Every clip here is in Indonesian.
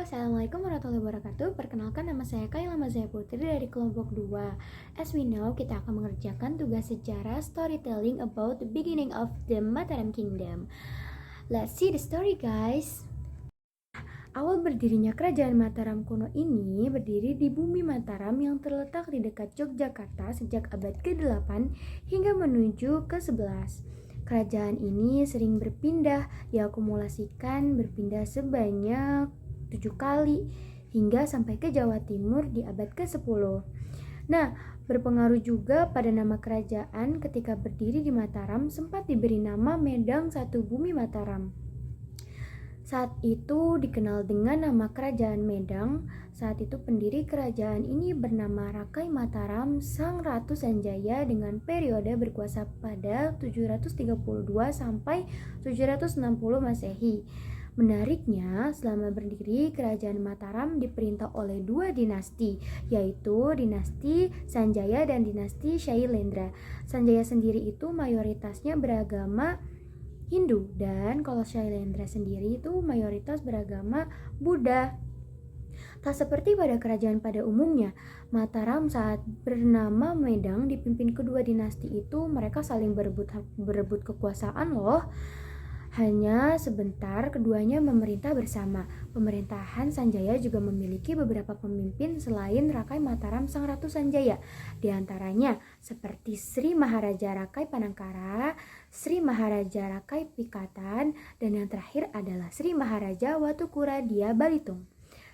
Assalamualaikum warahmatullahi wabarakatuh. Perkenalkan, nama saya Kayla Mazaya Putri dari kelompok 2. As we know, kita akan mengerjakan tugas sejarah storytelling about the beginning of the Mataram Kingdom. Let's see the story, guys. Awal berdirinya kerajaan Mataram kuno ini berdiri di bumi Mataram yang terletak di dekat Yogyakarta sejak abad ke-8 hingga menuju ke-11. Kerajaan ini sering berpindah, diakumulasikan berpindah sebanyak 7 kali hingga sampai ke Jawa Timur di abad ke-10. Nah, berpengaruh juga pada nama kerajaan ketika berdiri di Mataram sempat diberi nama Medang Satu Bumi Mataram. Saat itu dikenal dengan nama Kerajaan Medang. Saat itu pendiri kerajaan ini bernama Rakai Mataram Sang Ratu Sanjaya dengan periode berkuasa pada 732 sampai 760 Masehi. Menariknya, selama berdiri, kerajaan Mataram diperintah oleh dua dinasti, yaitu dinasti Sanjaya dan dinasti Shailendra. Sanjaya sendiri itu mayoritasnya beragama Hindu, dan kalau Shailendra sendiri itu mayoritas beragama Buddha. Tak seperti pada kerajaan pada umumnya, Mataram saat bernama Medang dipimpin kedua dinasti itu mereka saling berebut kekuasaan loh. Hanya sebentar keduanya memerintah bersama. Pemerintahan Sanjaya juga memiliki beberapa pemimpin selain Rakai Mataram Sang Ratu Sanjaya. Di antaranya seperti Sri Maharaja Rakai Panangkara, Sri Maharaja Rakai Pikatan, dan yang terakhir adalah Sri Maharaja Watukura Dia Balitung.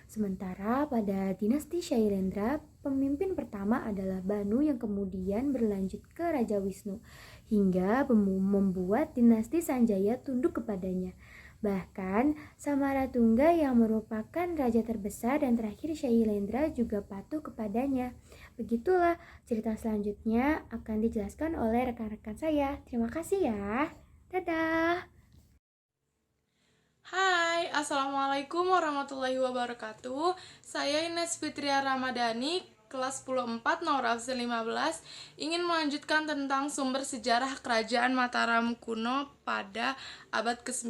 Sementara pada dinasti Shailendra, pemimpin pertama adalah Banu yang kemudian berlanjut ke Raja Wisnu, hingga membuat dinasti Sanjaya tunduk kepadanya. Bahkan Samaratungga yang merupakan raja terbesar dan terakhir Shailendra juga patuh kepadanya. Begitulah cerita selanjutnya akan dijelaskan oleh rekan-rekan saya. Terima kasih ya. Dadah. Hai, Assalamualaikum warahmatullahi wabarakatuh. Saya Ines Fitria Ramadhani, kelas 10-4, nomor absen 15, ingin melanjutkan tentang sumber sejarah kerajaan Mataram kuno pada abad ke-9.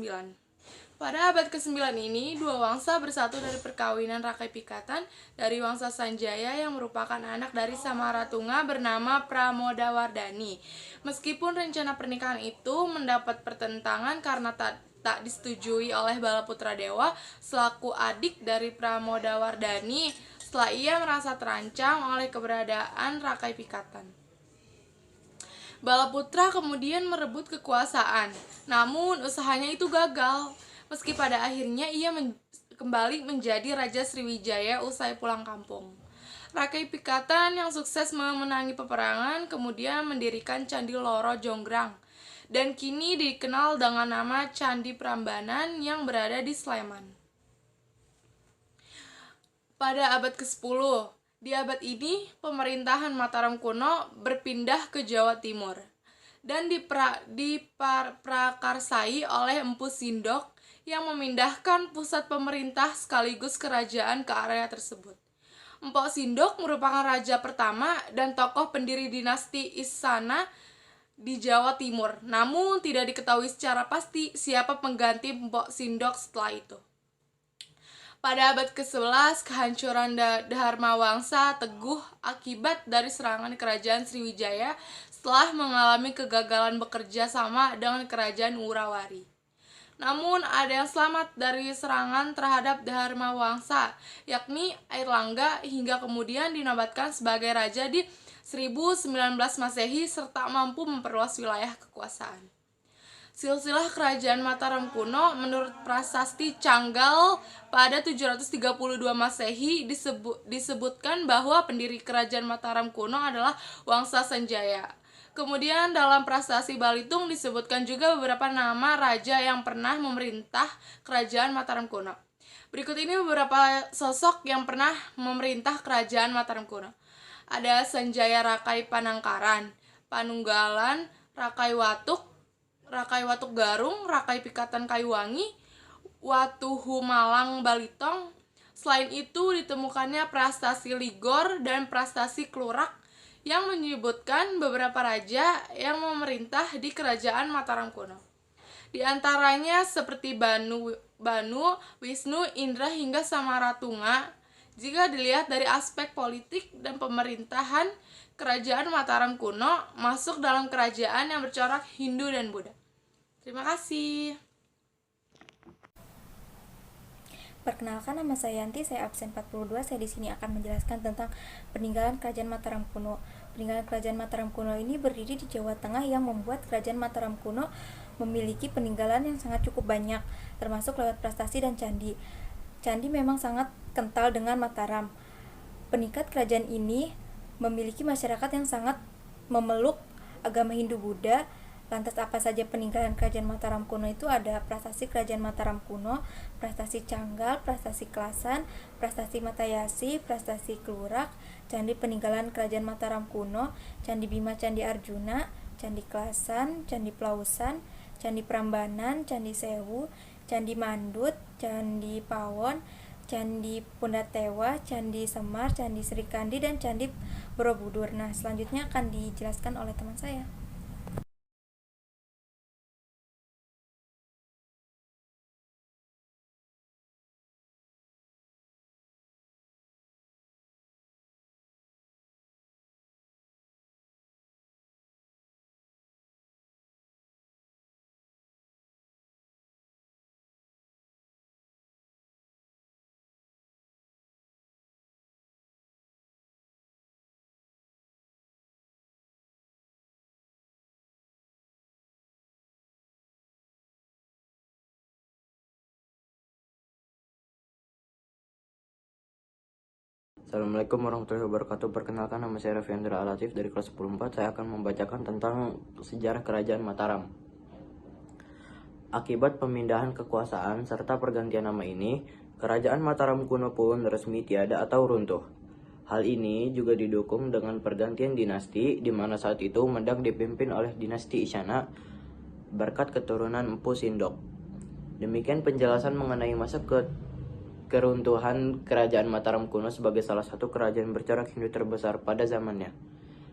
Pada abad ke-9 ini, dua wangsa bersatu dari perkawinan Rakai Pikatan dari wangsa Sanjaya yang merupakan anak dari Samaratunga bernama Pramodawardhani. Meskipun rencana pernikahan itu mendapat pertentangan karena tak disetujui oleh Balaputra Dewa selaku adik dari Pramodawardhani setelah ia merasa terancam oleh keberadaan Rakai Pikatan. Balaputra kemudian merebut kekuasaan, namun usahanya itu gagal. Meski pada akhirnya ia kembali menjadi Raja Sriwijaya usai pulang kampung. Rakai Pikatan yang sukses memenangi peperangan kemudian mendirikan Candi Loro Jonggrang dan kini dikenal dengan nama Candi Prambanan yang berada di Sleman. Pada abad ke-10, di abad ini pemerintahan Mataram kuno berpindah ke Jawa Timur dan diprakarsai oleh Empu Sindok yang memindahkan pusat pemerintah sekaligus kerajaan ke area tersebut. Empok Sindok merupakan raja pertama dan tokoh pendiri dinasti Isana di Jawa Timur. Namun tidak diketahui secara pasti siapa pengganti Empok Sindok setelah itu. Pada abad ke-11, kehancuran Dharma Wangsa teguh akibat dari serangan kerajaan Sriwijaya setelah mengalami kegagalan bekerja sama dengan kerajaan Wurawari. Namun ada yang selamat dari serangan terhadap Dharma Wangsa, yakni Airlangga, hingga kemudian dinobatkan sebagai raja di 1019 Masehi serta mampu memperluas wilayah kekuasaan. Silsilah kerajaan Mataram kuno menurut prasasti Canggal pada 732 Masehi disebutkan bahwa pendiri kerajaan Mataram kuno adalah Wangsa Sanjaya. Kemudian dalam prasasti Balitung disebutkan juga beberapa nama raja yang pernah memerintah kerajaan Mataram kuno. Berikut ini beberapa sosok yang pernah memerintah kerajaan Mataram kuno. Ada Sanjaya Rakai Panangkaran, Panunggalan, Rakai Watuk Garung, Rakai Pikatan Kayuwangi, Watuhu Malang Balitong. Selain itu ditemukannya prastasi Ligor dan prastasi Klurak yang menyebutkan beberapa raja yang memerintah di kerajaan Mataram kuno. Di antaranya seperti Banu, Wisnu, Indra hingga Samaratunga. Jika dilihat dari aspek politik dan pemerintahan, kerajaan Mataram kuno masuk dalam kerajaan yang bercorak Hindu dan Buddha. Terima kasih. Perkenalkan, nama saya Yanti, saya absen 42. Saya di sini akan menjelaskan tentang peninggalan Kerajaan Mataram kuno. Peninggalan Kerajaan Mataram kuno ini berdiri di Jawa Tengah yang membuat Kerajaan Mataram kuno memiliki peninggalan yang sangat cukup banyak, termasuk lewat prestasi dan candi. Candi memang sangat kental dengan Mataram. Peningkat kerajaan ini memiliki masyarakat yang sangat memeluk agama Hindu-Buddha. Lantas apa saja peninggalan Kerajaan Mataram kuno itu? Ada prestasi Kerajaan Mataram kuno, prestasi Canggal, prestasi Kelasan, prestasi Matayasi, prestasi Klurak, candi peninggalan Kerajaan Mataram kuno, Candi Bima, Candi Arjuna, Candi Kelasan, Candi Plausan, Candi Prambanan, Candi Sewu, Candi Mandut, Candi Pawon, Candi Pundatewa, Candi Semar, Candi Srikandi, dan Candi Borobudur. Nah, selanjutnya akan dijelaskan oleh teman saya. Assalamualaikum warahmatullahi wabarakatuh. Perkenalkan, nama saya Raffiandra Alatif dari kelas 10-4. Saya akan membacakan tentang sejarah Kerajaan Mataram. Akibat pemindahan kekuasaan serta pergantian nama ini, Kerajaan Mataram kuno pun resmi tiada atau runtuh. Hal ini juga didukung dengan pergantian dinasti, di mana saat itu Medak dipimpin oleh dinasti Isyana berkat keturunan Empu Sindok. Demikian penjelasan mengenai masa keruntuhan Kerajaan Mataram kuno sebagai salah satu kerajaan bercorak Hindu terbesar pada zamannya.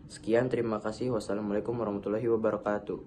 Sekian, terima kasih. Wassalamualaikum warahmatullahi wabarakatuh.